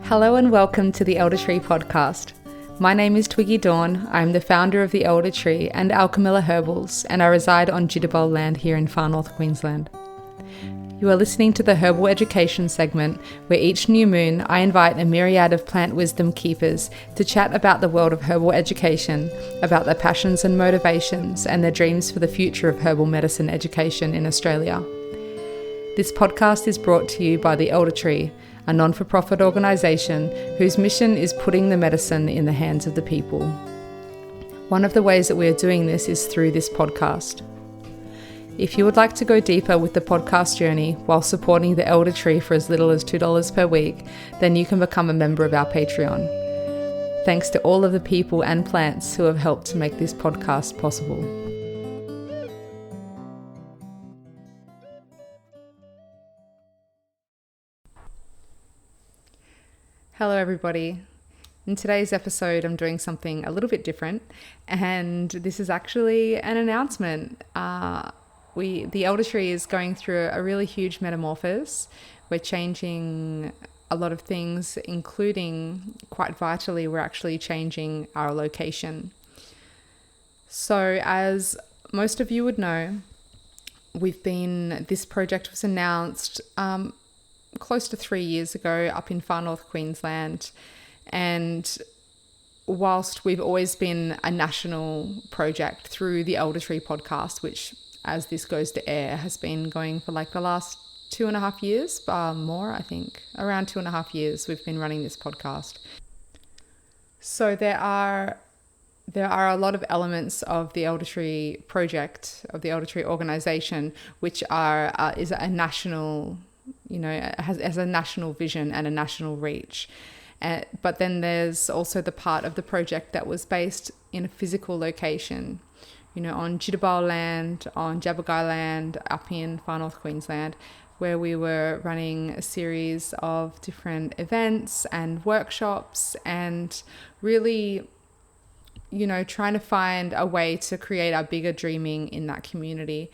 Hello and welcome to the Elder Tree podcast. My name is Twiggy Dawn. I'm the founder of the Elder Tree and Alchemilla Herbals, and I reside on Jitterbug land here in far north Queensland. You are listening to the herbal education segment, where each new moon I invite a myriad of plant wisdom keepers to chat about the world of herbal education, about their passions and motivations, and their dreams for the future of herbal medicine education in Australia. This podcast is brought to you by the Elder Tree, a non-for-profit organisation whose mission is putting the medicine in the hands of the people. One of the ways that we are doing this is through this podcast. If you would like to go deeper with the podcast journey while supporting the Elder Tree for as little as $2 per week, then you can become a member of our Patreon. Thanks to all of the people and plants who have helped to make this podcast possible. Hello everybody. In today's episode I'm doing something a little bit different, and this is actually an announcement. The Elder Tree is going through a really huge metamorphosis. We're changing a lot of things, including, quite vitally, we're actually changing our location. So as most of you would know, this project was announced close to 3 years ago up in far north Queensland, and whilst we've always been a national project through the Elder Tree podcast, which as this goes to air has been going for like the last 2.5 years, more I think, around 2.5 years we've been running this podcast. So there are a lot of elements of the Elder Tree project, of the Elder Tree organisation, which is a national, has a national vision and a national reach. But then there's also the part of the project that was based in a physical location, on Jitterbug land, on Jabbergai land, up in far north Queensland, where we were running a series of different events and workshops and really, trying to find a way to create our bigger dreaming in that community.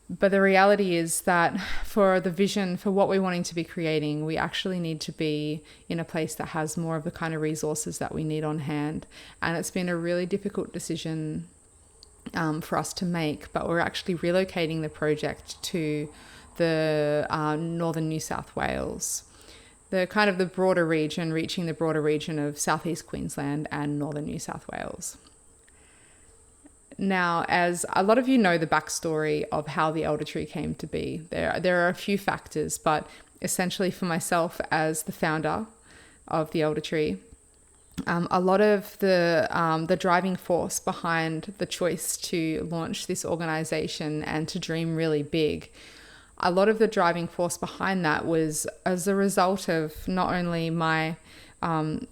But the reality is that for the vision, for what we're wanting to be creating, we actually need to be in a place that has more of the kind of resources that we need on hand. And it's been a really difficult decision for us to make, but we're actually relocating the project to the northern New South Wales, reaching the broader region of southeast Queensland and northern New South Wales. Now, as a lot of you know the backstory of how the Elder Tree came to be, there are a few factors, but essentially for myself as the founder of the Elder Tree, a lot of the driving force behind the choice to launch this organisation and to dream really big, a lot of the driving force behind that was as a result of not only my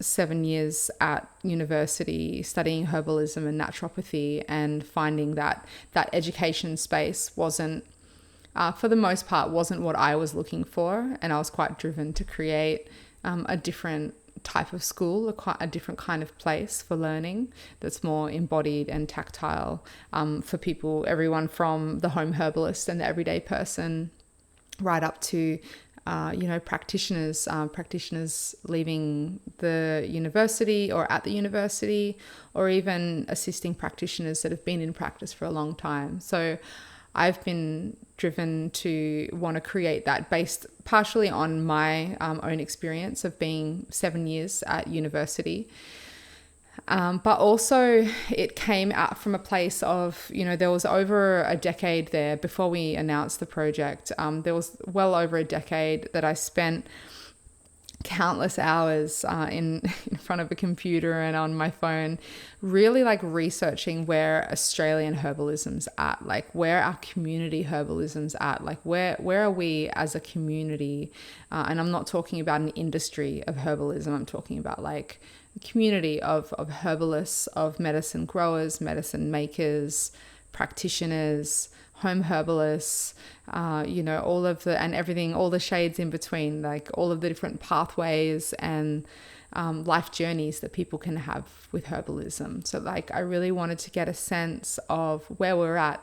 7 years at university studying herbalism and naturopathy, and finding that education space wasn't, for the most part, wasn't what I was looking for. And I was quite driven to create a different type of school, a different kind of place for learning that's more embodied and tactile for people, everyone from the home herbalist and the everyday person right up to practitioners leaving the university or at the university, or even assisting practitioners that have been in practice for a long time. So I've been driven to want to create that based partially on my own experience of being 7 years at university. But also it came out from a place of, there was over a decade there before we announced the project. There was well over a decade that I spent countless hours in front of a computer and on my phone, really researching where Australian herbalism's at, where our community herbalism's at, where are we as a community? And I'm not talking about an industry of herbalism. I'm talking about community of herbalists, of medicine growers, medicine makers, practitioners, home herbalists, all of and everything, all the shades in between, all of the different pathways and life journeys that people can have with herbalism. So I really wanted to get a sense of where we're at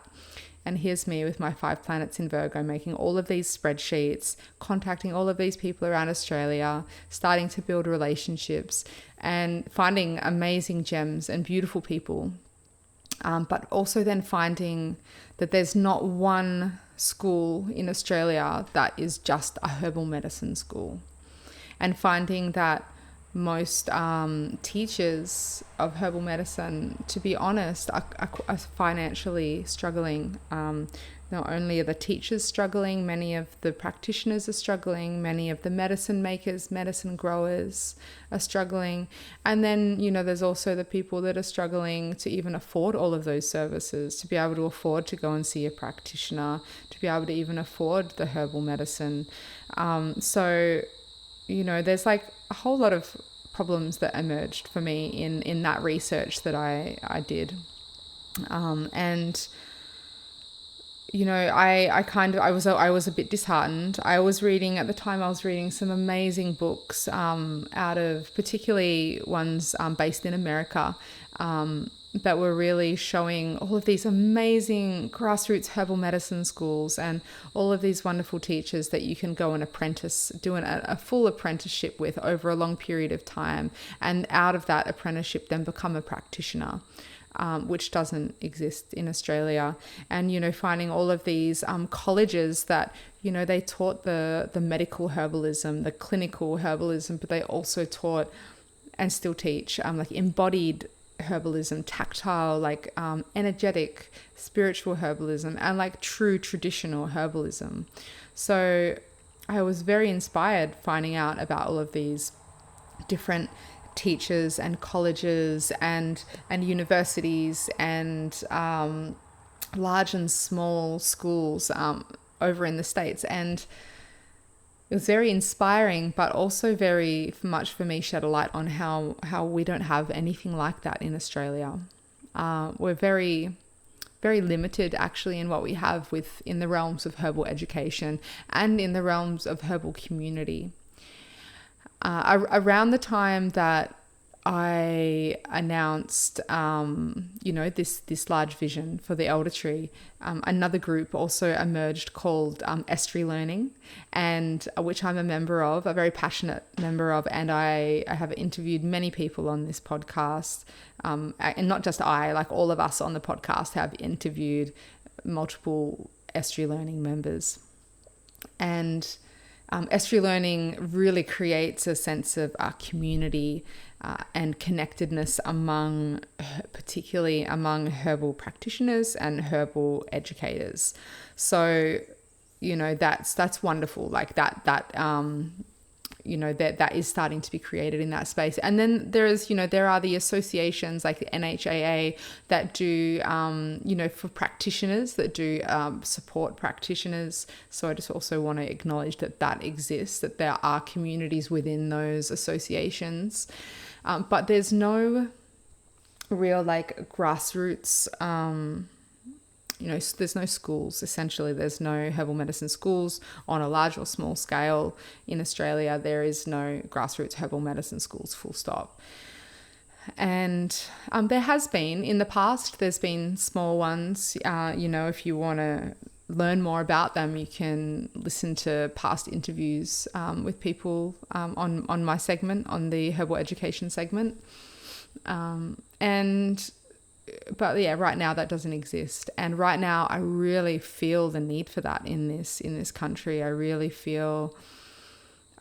And here's me with my 5 planets in Virgo, making all of these spreadsheets, contacting all of these people around Australia, starting to build relationships and finding amazing gems and beautiful people. But also then finding that there's not one school in Australia that is just a herbal medicine school. And finding that most teachers of herbal medicine, to be honest, are financially struggling. Not only are the teachers struggling, many of the practitioners are struggling, many of the medicine makers, medicine growers are struggling. And then, there's also the people that are struggling to even afford all of those services, to be able to afford to go and see a practitioner, to be able to even afford the herbal medicine. So there's like a whole lot of problems that emerged for me in that research that I did. I was a bit disheartened. I was reading some amazing books out of particularly ones based in America that were really showing all of these amazing grassroots herbal medicine schools and all of these wonderful teachers that you can go and do a full apprenticeship with over a long period of time, and out of that apprenticeship then become a practitioner. Which doesn't exist in Australia. And, finding all of these colleges that, they taught the medical herbalism, the clinical herbalism, but they also taught and still teach like embodied herbalism, tactile, like energetic, spiritual herbalism, and like true traditional herbalism. So I was very inspired finding out about all of these different teachers and colleges and universities and large and small schools over in the States. And it was very inspiring, but also very much for me shed a light on how we don't have anything like that in Australia. We're very, very limited actually in what we have in the realms of herbal education and in the realms of herbal community. Around the time that I announced, this large vision for the elder tree, another group also emerged called Estri Learning, and which I'm a member of, a very passionate member of, and I have interviewed many people on this podcast, and not just like all of us on the podcast have interviewed multiple Estri Learning members. And Estri Learning really creates a sense of community and connectedness particularly among herbal practitioners and herbal educators. So, that's wonderful. Like that is starting to be created in that space. And then there are the associations like the NHAA that do, for practitioners that do support practitioners. So I just also want to acknowledge that exists, that there are communities within those associations. But there's no real like grassroots, there's no schools, essentially. There's no herbal medicine schools on a large or small scale in Australia. There is no grassroots herbal medicine schools, full stop. And there has been, in the past, there's been small ones. If you want to learn more about them, you can listen to past interviews with people on my segment, on the herbal education segment. But yeah, right now that doesn't exist. And right now I really feel the need for that in this country. I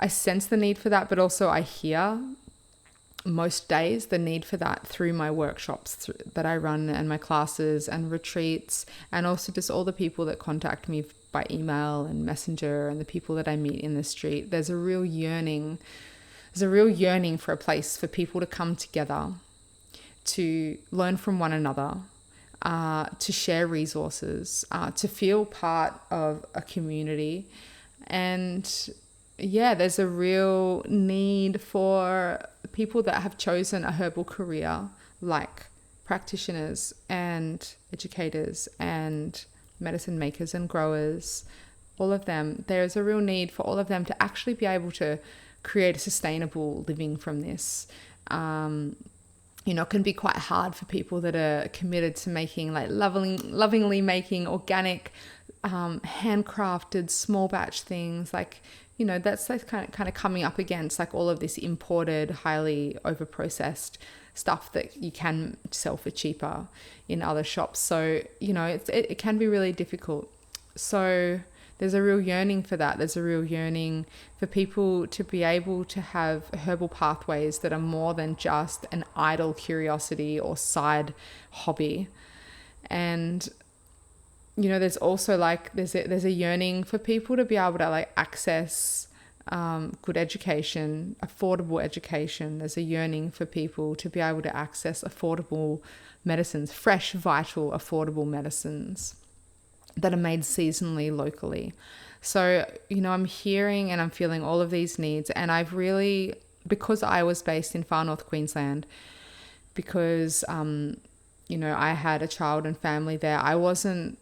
sense the need for that, but also I hear most days the need for that through my workshops that I run and my classes and retreats, and also just all the people that contact me by email and messenger and the people that I meet in the street. There's a real yearning for a place for people to come together, to learn from one another, to share resources, to feel part of a community. And yeah, there's a real need for people that have chosen a herbal career, like practitioners and educators and medicine makers and growers, all of them. There's a real need for all of them to actually be able to create a sustainable living from this. it can be quite hard for people that are committed to making, like, lovingly making organic, handcrafted, small batch things. Like, that's kind of coming up against like all of this imported, highly overprocessed stuff that you can sell for cheaper in other shops. So, it can be really difficult. So there's a real yearning for that. There's a real yearning for people to be able to have herbal pathways that are more than just an idle curiosity or side hobby. And, there's also like, there's a yearning for people to be able to like access good education, affordable education. There's a yearning for people to be able to access affordable medicines, fresh, vital, affordable medicines that are made seasonally, locally. So, I'm hearing and I'm feeling all of these needs. And I've really, because I was based in far north Queensland, because, I had a child and family there, I wasn't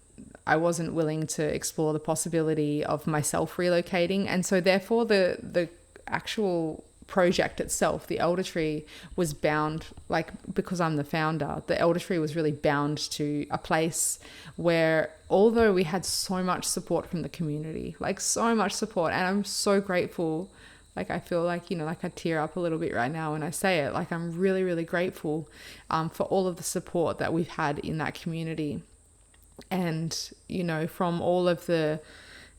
willing to explore the possibility of myself relocating. And so therefore the actual project itself, the Elder Tree, was bound, like, because I'm the founder, the Elder Tree was really bound to a place where, although we had so much support from the community, like so much support, and I'm so grateful, like I feel like, like I tear up a little bit right now when I say it, like I'm really, really grateful for all of the support that we've had in that community. And, from all of the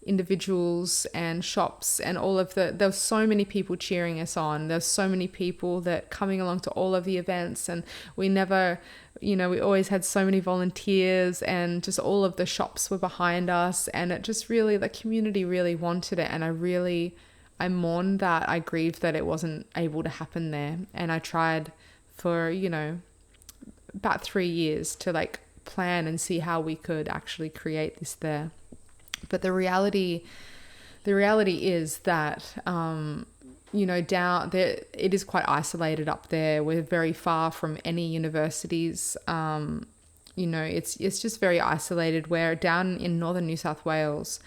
individuals and shops and there was so many people cheering us on. There's so many people that coming along to all of the events, and we never, we always had so many volunteers, and just all of the shops were behind us, and it just really, the community really wanted it. And I mourned that, I grieved that it wasn't able to happen there. And I tried for, about 3 years to like plan and see how we could actually create this there. But the reality is that, down there, it is quite isolated up there. We're very far from any universities. It's just very isolated, where down in northern New South Wales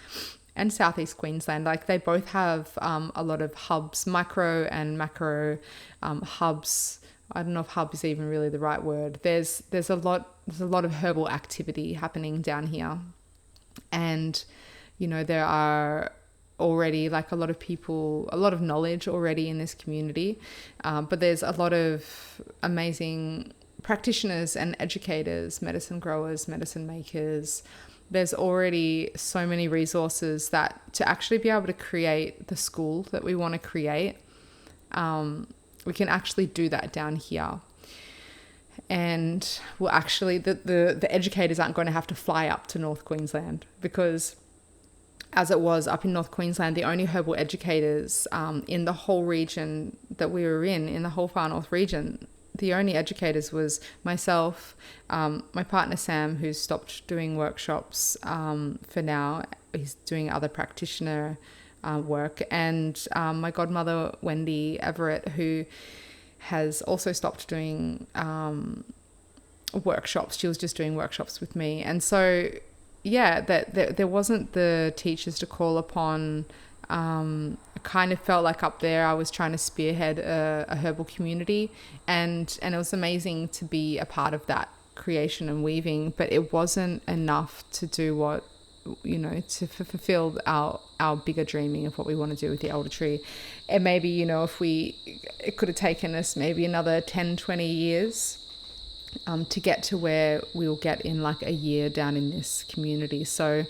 and southeast Queensland, like they both have a lot of hubs, micro and macro hubs. I don't know if hub is even really the right word. There's a lot of herbal activity happening down here. And, there are already like a lot of people, a lot of knowledge already in this community. But there's a lot of amazing practitioners and educators, medicine growers, medicine makers. There's already so many resources that to actually be able to create the school that we want to create, we can actually do that down here. And well, actually the educators aren't going to have to fly up to North Queensland, because as it was up in North Queensland, the only herbal educators in the whole region that we were in the whole far north region, the only educators was myself, my partner Sam, who's stopped doing workshops for now. He's doing other practitioner work, and my godmother Wendy Everett, who has also stopped doing workshops. She was just doing workshops with me. And so that there wasn't the teachers to call upon. I kind of felt like up there I was trying to spearhead a herbal community, and it was amazing to be a part of that creation and weaving, but it wasn't enough to do what, to fulfill our bigger dreaming of what we want to do with the Elder Tree. And maybe, it could have taken us maybe another 10, 20 years to get to where we'll get in like a year down in this community. So,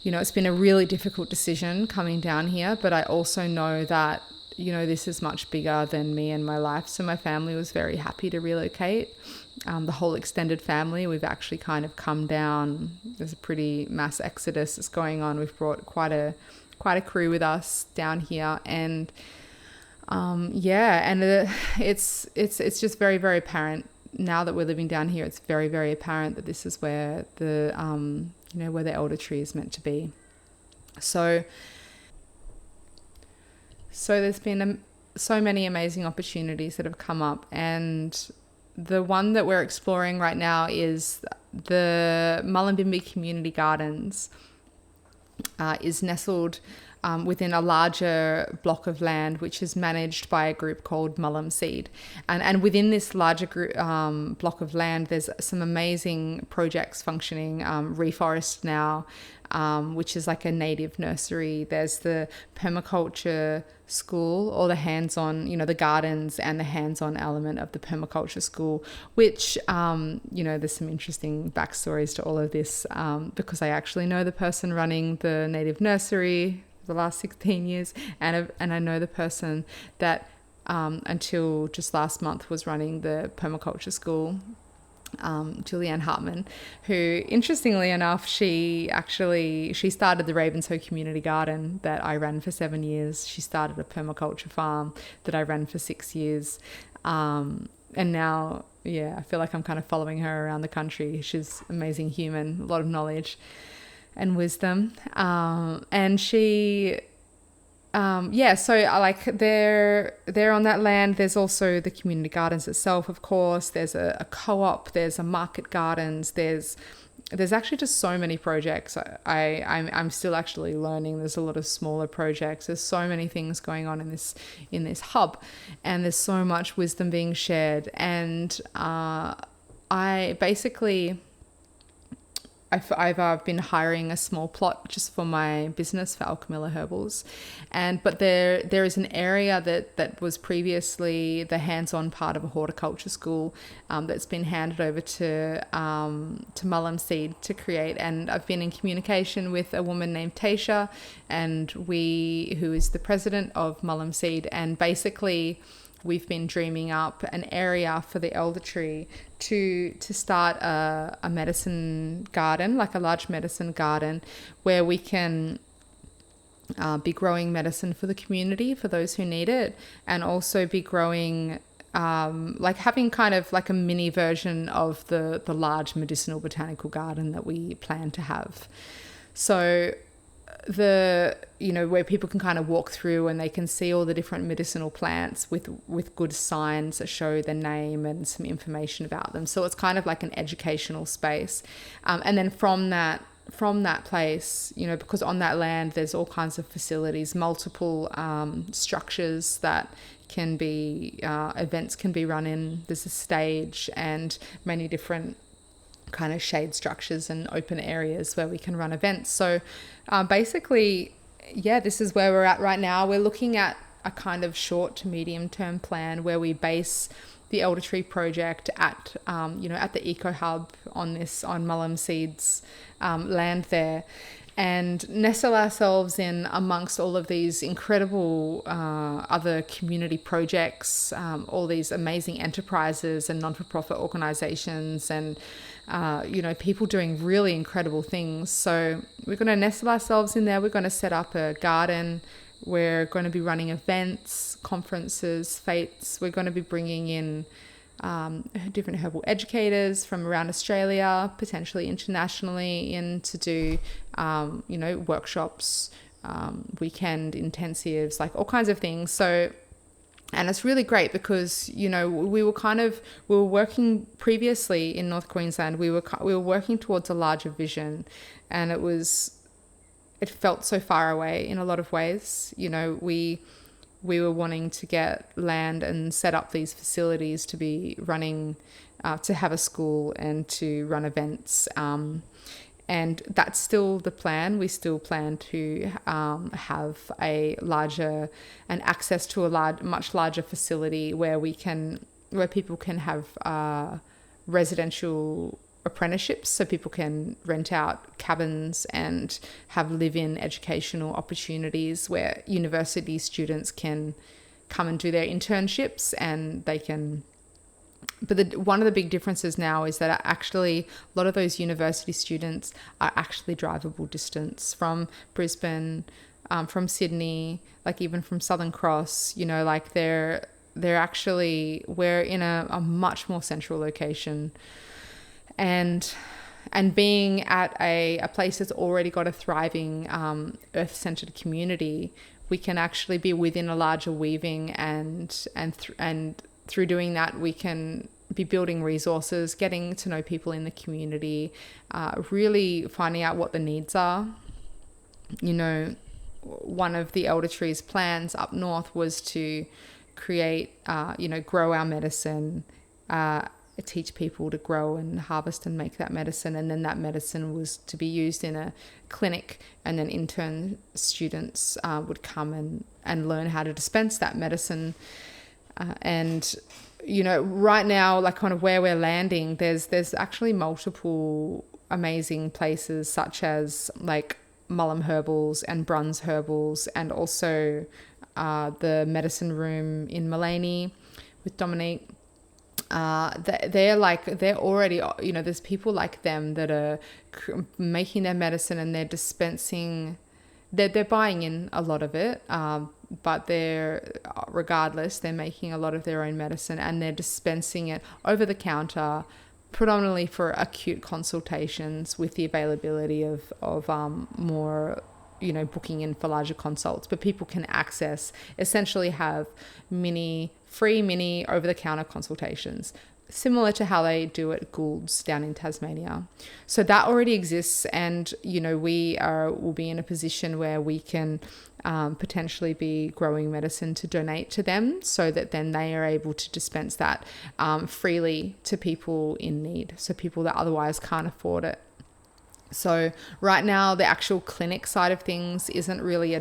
it's been a really difficult decision coming down here, but I also know that, this is much bigger than me and my life. So my family was very happy to relocate. The whole extended family, we've actually kind of come down. There's a pretty mass exodus that's going on. We've brought quite a crew with us down here, and it's just very, very apparent now that we're living down here. It's very, very apparent that this is where the where the Elder Tree is meant to be. So there's been so many amazing opportunities that have come up, and the one that we're exploring right now is the Mullumbimby Community Gardens. Is nestled within a larger block of land, which is managed by a group called Mullum Seed. And within this larger group, block of land, there's some amazing projects functioning. Reforest Now, which is like a native nursery. There's the permaculture school, or the hands-on, the gardens and the hands-on element of the permaculture school, which, there's some interesting backstories to all of this, because I actually know the person running the native nursery for the last 16 years, and I know the person that until just last month was running the permaculture school, Julianne Hartman, who, interestingly enough, she started the Ravenshoe Community Garden that I ran for 7 years. She started a permaculture farm that I ran for 6 years. And now, I feel like I'm kind of following her around the country. She's an amazing human, a lot of knowledge and wisdom. And she... so like they're on that land. There's also the community gardens itself, of course. There's a co-op, there's a market gardens, there's actually just so many projects. I'm still actually learning. There's a lot of smaller projects. There's so many things going on in this hub, and there's so much wisdom being shared. And I basically... I've been hiring a small plot just for my business for Alchemilla Herbals, but there is an area that was previously the hands-on part of a horticulture school, that's been handed over to Mullum Seed to create. And I've been in communication with a woman named Tasha, who is the president of Mullum Seed, and basically we've been dreaming up an area for the elder tree to start a medicine garden, like a large medicine garden, where we can be growing medicine for the community, for those who need it, and also be growing, like having kind of like a mini version of the large medicinal botanical garden that we plan to have. So where people can kind of walk through and they can see all the different medicinal plants with good signs that show their name and some information about them. So it's kind of like an educational space. And then from that place, because on that land there's all kinds of facilities, multiple structures that can be, events can be run in. There's a stage and many different kind of shade structures and open areas where we can run events. So basically, this is where we're at right now. We're looking at a kind of short to medium term plan where we base the Elder Tree project at the Eco Hub on Mullum Seed's land there, and nestle ourselves in amongst all of these incredible other community projects, all these amazing enterprises and non-for-profit organizations, and people doing really incredible things. So we're going to nestle ourselves in there. We're going to set up a garden. We're going to be running events, conferences, fetes. We're going to be bringing in different herbal educators from around Australia, potentially internationally, in to do, workshops, weekend intensives, like all kinds of things. So, and it's really great because, we were working previously in North Queensland. We were working towards a larger vision, and it felt so far away in a lot of ways. We were wanting to get land and set up these facilities to be running, to have a school and to run events. And that's still the plan. We still plan to have access to a much larger facility where people can have residential apprenticeships, so people can rent out cabins and have live-in educational opportunities where university students can come and do their internships, and they can... But one of the big differences now is that actually a lot of those university students are actually drivable distance from Brisbane, from Sydney, like even from Southern Cross, like they're actually... We're in a much more central location. And being at a place that's already got a thriving earth-centered community, we can actually be within a larger weaving, and through doing that, we can be building resources, getting to know people in the community, really finding out what the needs are. one of the elder tree's plans up north was to create, grow our medicine, teach people to grow and harvest and make that medicine. And then that medicine was to be used in a clinic, and then intern students would come and learn how to dispense that medicine. Right now, like kind of where we're landing, there's actually multiple amazing places, such as like Mullum Herbals and Bruns Herbals, and also the medicine room in Mullaney with Dominique. They're already, there's people like them that are making their medicine, and they're dispensing, they're buying in a lot of it, but regardless, they're making a lot of their own medicine, and they're dispensing it over the counter, predominantly for acute consultations, with the availability of more, booking in for larger consults. But people can essentially have free mini over-the-counter consultations, similar to how they do at Gould's down in Tasmania. So that already exists, and will be in a position where we can potentially be growing medicine to donate to them, so that then they are able to dispense that freely to people in need, so people that otherwise can't afford it. So right now, the actual clinic side of things isn't really a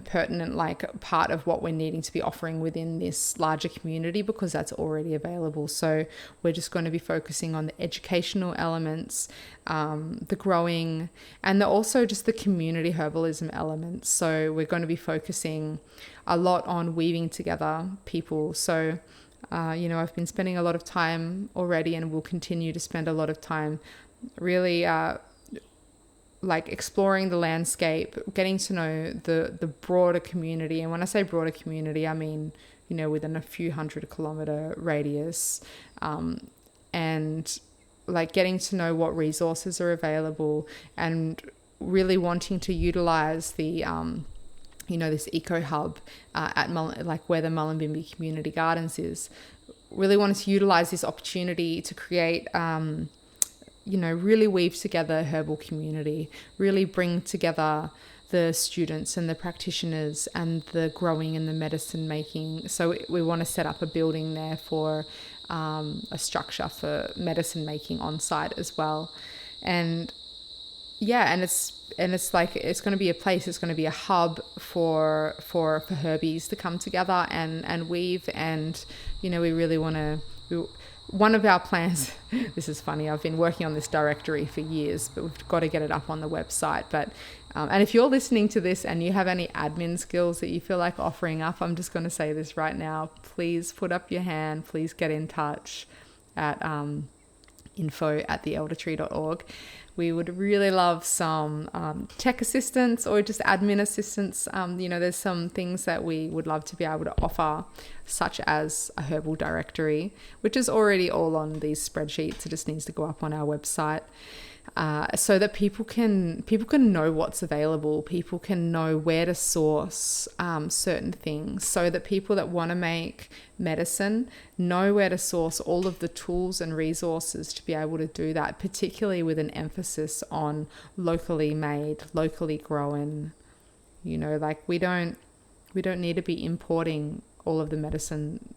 pertinent like part of what we're needing to be offering within this larger community, because that's already available. So we're just going to be focusing on the educational elements, the growing, and also just the community herbalism elements. So we're going to be focusing a lot on weaving together people. So I've been spending a lot of time already, and will continue to spend a lot of time really exploring the landscape, getting to know the broader community. And when I say broader community, I mean, within a few 100-kilometer radius, and getting to know what resources are available, and really wanting to utilize the this eco hub at where the Mullumbimby Community Gardens is. Really wanted to utilize this opportunity to create really weave together a herbal community, really bring together the students and the practitioners and the growing and the medicine making. So we want to set up a building there for a structure for medicine making on site as well. And it's going to be a place, it's going to be a hub for herbies to come together and weave. And we really want to, one of our plans, this is funny, I've been working on this directory for years, but we've got to get it up on the website. But and if you're listening to this and you have any admin skills that you feel like offering up, I'm just going to say this right now, please put up your hand, please get in touch at info@theeldertree.org. We would really love some tech assistance or just admin assistance. There's some things that we would love to be able to offer, such as a herbal directory, which is already all on these spreadsheets. It just needs to go up on our website, so that people can know what's available. People can know where to source certain things, so that people that want to make medicine know where to source all of the tools and resources to be able to do that, particularly with an emphasis on locally made, locally grown. We don't need to be importing all of the medicine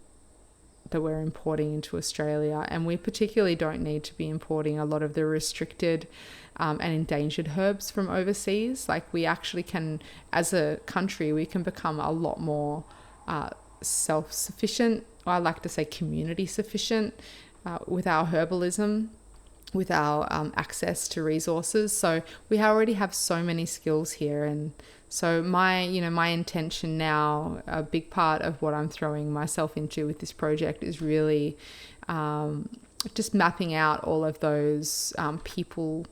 that we're importing into Australia, and we particularly don't need to be importing a lot of the restricted and endangered herbs from overseas. We actually can, as a country, we can become a lot more self-sufficient, or I like to say community sufficient, with our herbalism, with our access to resources. So we already have so many skills here. And so my intention now, a big part of what I'm throwing myself into with this project is really just mapping out all of those people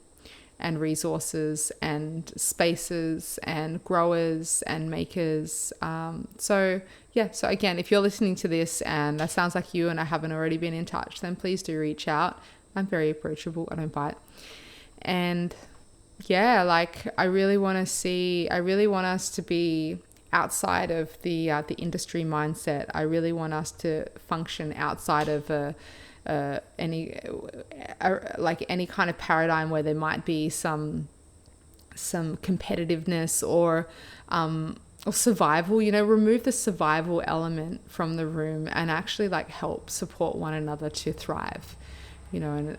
and resources and spaces and growers and makers. So again, if you're listening to this and that sounds like you and I haven't already been in touch, then please do reach out. I'm very approachable. I don't bite. And I really want us to be outside of the industry mindset. I really want us to function outside of any kind of paradigm where there might be some some competitiveness or survival, remove the survival element from the room and actually like help support one another to thrive, and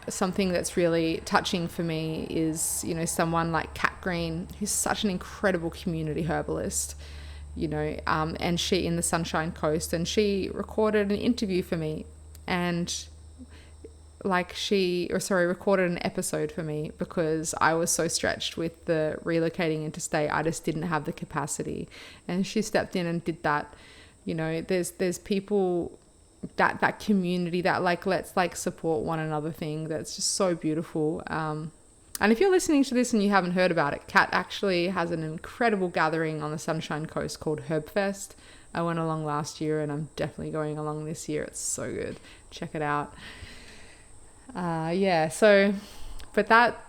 something that's really touching for me is, someone like Kat Green, who's such an incredible community herbalist, and she in the Sunshine Coast, and she recorded an interview for me, and recorded an episode for me because I was so stretched with the relocating interstate. I just didn't have the capacity, and she stepped in and did that. There's people, that community, that like, let's like support one another thing, that's just so beautiful. And if you're listening to this and you haven't heard about it, Kat actually has an incredible gathering on the Sunshine Coast called Herbfest. I went along last year and I'm definitely going along this year. It's so good. Check it out. But that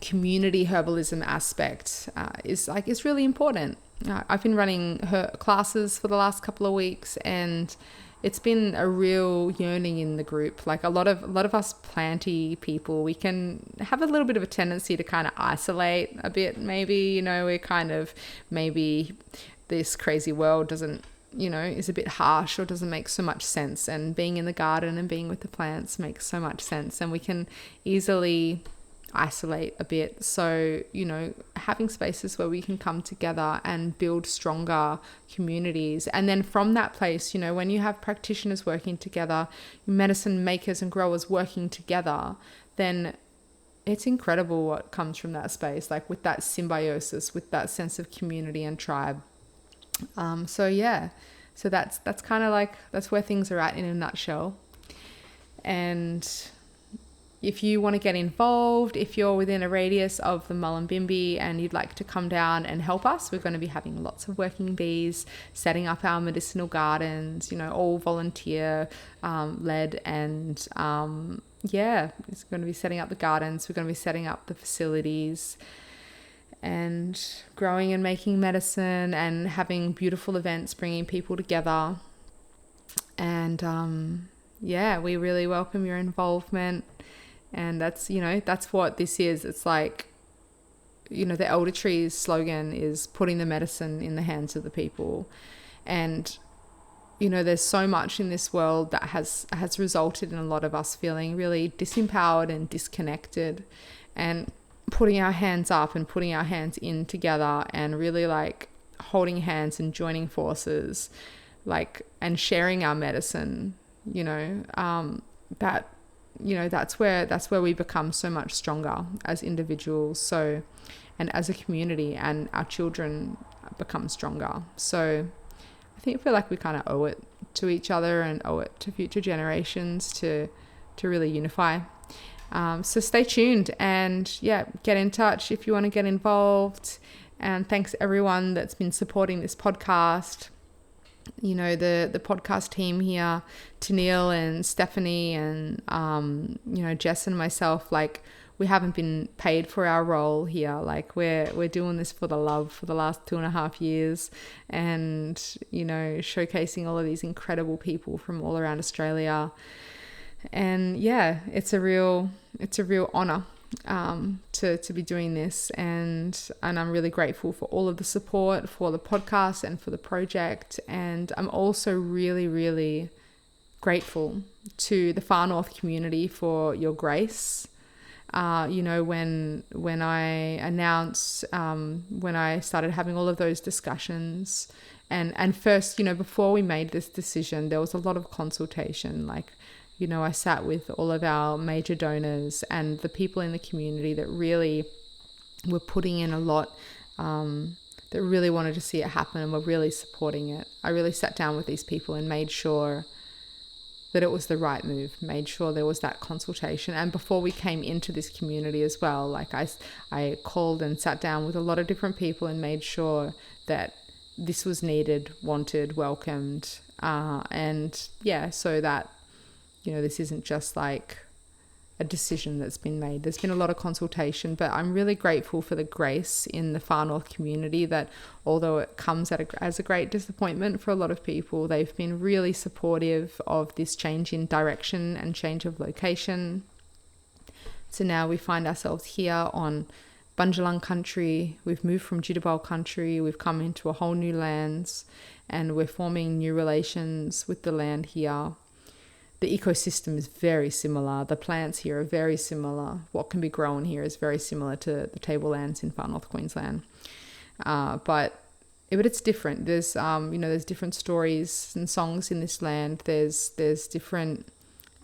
community herbalism aspect is really important. I've been running her classes for the last couple of weeks, and it's been a real yearning in the group. Like a lot of us planty people, we can have a little bit of a tendency to kind of isolate a bit. Maybe, we're kind of, maybe this crazy world doesn't, is a bit harsh or doesn't make so much sense. And being in the garden and being with the plants makes so much sense. And we can easily isolate a bit. So, having spaces where we can come together and build stronger communities. And then from that place, when you have practitioners working together, medicine makers and growers working together, then it's incredible what comes from that space, like with that symbiosis, with that sense of community and tribe. So that's kind of like, that's where things are at in a nutshell. And if you want to get involved, if you're within a radius of the Mullumbimby and you'd like to come down and help us, we're going to be having lots of working bees, setting up our medicinal gardens, all volunteer led, and it's going to be setting up the gardens. We're going to be setting up the facilities and growing and making medicine and having beautiful events, bringing people together. And we really welcome your involvement. And that's what this is. It's like, the Elder Tree's slogan is putting the medicine in the hands of the people. And, there's so much in this world that has resulted in a lot of us feeling really disempowered and disconnected, and putting our hands up and putting our hands in together and really like holding hands and joining forces, like, and sharing our medicine, that's where we become so much stronger as individuals, so, and as a community, and our children become stronger. So I feel like we kind of owe it to each other and owe it to future generations to really unify. So stay tuned and get in touch if you want to get involved. And thanks everyone that's been supporting this podcast. The podcast team here, Tennille and Stephanie and, Jess and myself, like, we haven't been paid for our role here. Like, we're doing this for the love for the last 2.5 years, and, showcasing all of these incredible people from all around Australia. And it's a real honor to be doing this, and I'm really grateful for all of the support for the podcast and for the project. And I'm also really, really grateful to the Far North community for your grace. When I announced, when I started having all of those discussions, and first, before we made this decision, there was a lot of consultation. Like, I sat with all of our major donors and the people in the community that really were putting in a lot, that really wanted to see it happen and were really supporting it. I really sat down with these people and made sure that it was the right move, made sure there was that consultation. And before we came into this community as well, like I called and sat down with a lot of different people and made sure that this was needed, wanted, welcomed, so that, this isn't just like a decision that's been made. There's been a lot of consultation, but I'm really grateful for the grace in the Far North community, that although it comes as a great disappointment for a lot of people, they've been really supportive of this change in direction and change of location. So now we find ourselves here on Bunjalung country, we've moved from Jitterbug country, we've come into a whole new lands, and we're forming new relations with the land here. The ecosystem is very similar. The plants here are very similar. What can be grown here is very similar to the tablelands in far north Queensland. But it's different. There's there's different stories and songs in this land. There's different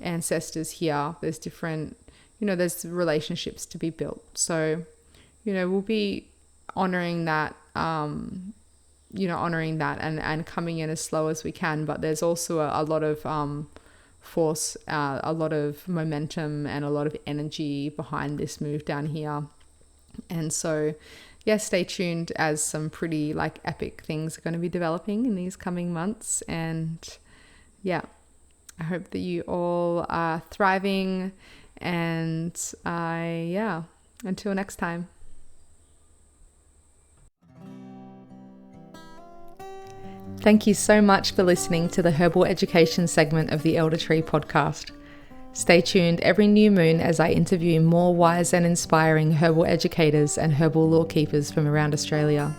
ancestors here. There's different, there's relationships to be built. So, we'll be honoring that, and coming in as slow as we can. But there's also a lot of force, a lot of momentum, and a lot of energy behind this move down here. And so, stay tuned, as some pretty epic things are going to be developing in these coming months. And I hope that you all are thriving. And until next time. Thank you so much for listening to the Herbal Education segment of the Elder Tree podcast. Stay tuned every new moon as I interview more wise and inspiring herbal educators and herbal lore keepers from around Australia.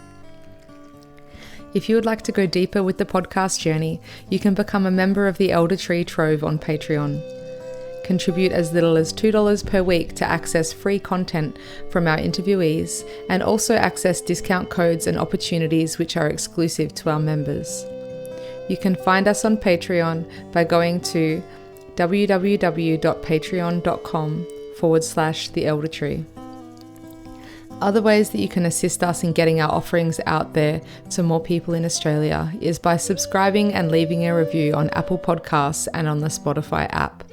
If you would like to go deeper with the podcast journey, you can become a member of the Elder Tree Trove on Patreon. Contribute as little as $2 per week to access free content from our interviewees, and also access discount codes and opportunities which are exclusive to our members. You can find us on Patreon by going to www.patreon.com/theeldertree. Other ways that you can assist us in getting our offerings out there to more people in Australia is by subscribing and leaving a review on Apple Podcasts and on the Spotify app.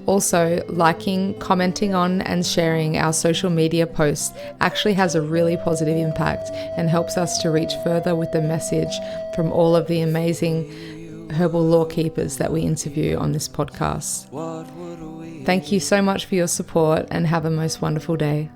Also, liking, commenting on and sharing our social media posts actually has a really positive impact and helps us to reach further with the message from all of the amazing herbal lore keepers that we interview on this podcast. Thank you so much for your support, and have a most wonderful day.